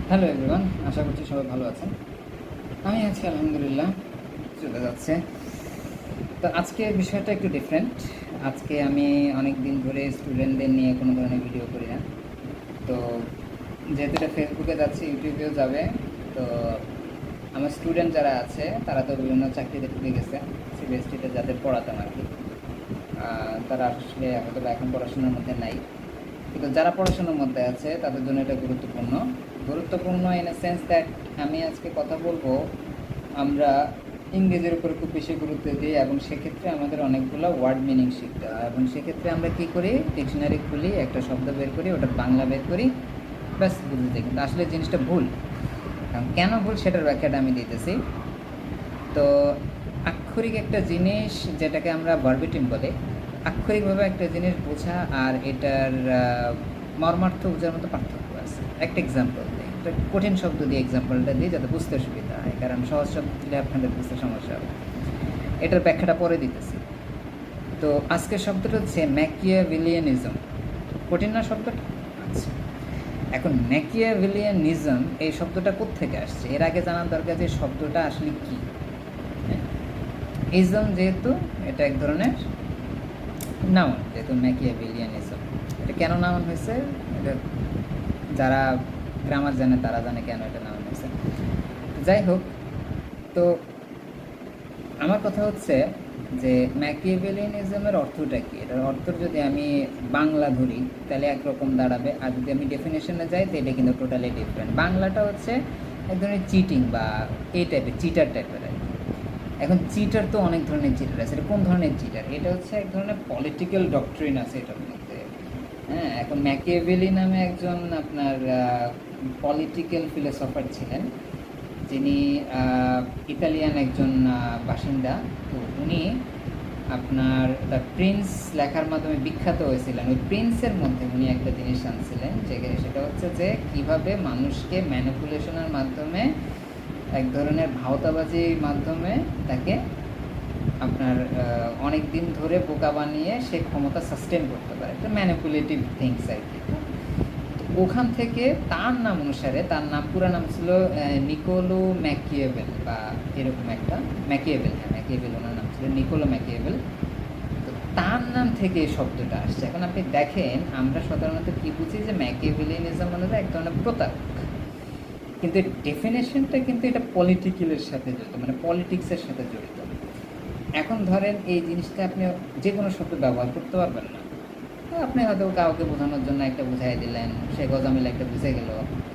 Hello everyone, আশা করছি সবাই ভালো আছেন। আমি আছি আলহামদুলিল্লাহ, চলে যাচ্ছে। তো আজকের বিষয়টা একটু ডিফারেন্ট। আজকে আমি অনেক দিন ধরে স্টুডেন্টদের নিয়ে কোনো ধরনের ভিডিও করি না। তো যেহেতু এটা ফেসবুকে যাচ্ছে, ইউটিউবেও যাবে, তো আমার স্টুডেন্ট যারা আছে তারা তো বিভিন্ন চাকরিতে ঢুকে গেছে, সিবিএসটিতে যাদের পড়াতাম আর কি। তারা আসলে হয়তো বা এখন পড়াশোনার মধ্যে নাই, কিন্তু যারা পড়াশোনার মধ্যে আছে তাদের জন্য এটা গুরুত্বপূর্ণ। গুরুত্বপূর্ণ ইন এ সেন্স দ্যাট আমি আজকে কথা বলবো, আমরা ইংরেজির উপর খুব বেশি গুরুত্ব দিই এবং সেক্ষেত্রে আমাদের অনেকগুলো ওয়ার্ড মিনিং শিখতে হয়, এবং সেক্ষেত্রে আমরা কী করি, ডিকশনারি খুলি, একটা শব্দ বের করি, ওটা বাংলা বের করি, ব্যাস বুঝতে যাই। কিন্তু আসলে জিনিসটা ভুল। কারণ কেন ভুল সেটার ব্যাখ্যাটা আমি দিতেছি। তো আক্ষরিক একটা জিনিস, যেটাকে আমরা ভার্বেটিম বলে, আক্ষরিকভাবে একটা জিনিস বোঝা আর এটার মর্মার্থ বোঝার মতো পার্থক্য আছে। একটা এক্সাম্পল দিই, একটা কঠিন শব্দ দিয়ে এক্সাম্পলটা দিই যাতে বুঝতে সুবিধা হয়, কারণ সহজ শব্দ দিলে আপনাদের বুঝতে সমস্যা হবে। এটার ব্যাখ্যাটা পরে দিতেছি। তো আজকের শব্দটা হচ্ছে ম্যাকিয়াভেলিয়ানিজম। কঠিন না শব্দটা? আচ্ছা, এখন ম্যাকিয়াভেলিয়ানিজম এই শব্দটা কোত্থেকে আসছে এর আগে জানার দরকার যে শব্দটা আসলে কী। ইজম যেহেতু এটা এক ধরনের নাউন, যেহেতু ম্যাকিয়াভেলিয়ানিজম, এটা কেন নাউন হয়েছে, এটা যারা গ্রামার জানে তারা জানে কেন এটা নাউন হয়েছে। যাই হোক, তো আমার কথা হচ্ছে যে ম্যাকিয়াভেলিয়ানিজমের অর্থটা কী, এটার অর্থ যদি আমি বাংলা ধরি তাহলে একরকম দাঁড়াবে, আর যদি আমি ডেফিনেশনে যাই তো এটা কিন্তু টোটালি ডিফারেন্ট। বাংলাটা হচ্ছে এক ধরনের চিটিং বা এই টাইপের, চিটার টাইপের আর কি। এখন চিটার তো অনেক ধরনের চিটার আছে, এটা কোন ধরনের চিটার? এটা হচ্ছে এক ধরনের পলিটিক্যাল ডক্ট্রিন আছে এটার মধ্যে। হ্যাঁ, এখন ম্যাকিয়াভেলি নামে একজন আপনার পলিটিক্যাল ফিলোসফার ছিলেন, যিনি ইতালিয়ান একজন বাসিন্দা। তো উনি আপনার দ্য প্রিন্স লেখার মাধ্যমে বিখ্যাত হয়েছিলেন। ওই প্রিন্সের মধ্যে উনি একটা জিনিস আনছিলেন, যে সেটা হচ্ছে যে কীভাবে মানুষকে ম্যানিপুলেশনের মাধ্যমে, এক ধরনের ভাওতাবাজির মাধ্যমে তাকে আপনার অনেক দিন ধরে বোকা বানিয়ে সে ক্ষমতা সাস্টেন করতে পারে, একটা ম্যানিপুলেটিভ থিংস আর কি। তো ওখান থেকে তার নাম অনুসারে, তার নাম পুরো নাম ছিল নিকোলো ম্যাকিয়েভেল বা এরকম একটা, ম্যাকিয়েভেল, হ্যাঁ ম্যাকিয়েভেল ওনার নাম ছিল, নিকোলো ম্যাকিয়েভেল। তো তার নাম থেকে এই শব্দটা আসছে। এখন আপনি দেখেন, আমরা সাধারণত কী বুঝি যে ম্যাকিয়েভেলিয়ানিজম মানে এক ধরনের প্রতারক, কিন্তু ডেফিনেশনটা কিন্তু এটা পলিটিক্যালের সাথে জড়িত, মানে পলিটিক্সের সাথে জড়িত। এখন ধরেন এই জিনিসটা আপনি যে কোনো শব্দ ব্যবহার করতে পারবেন না। আপনি হয়তো কাউকে বোঝানোর জন্য একটা বুঝাই দিলেন, সে গজামিল একটা বুঝে গেল,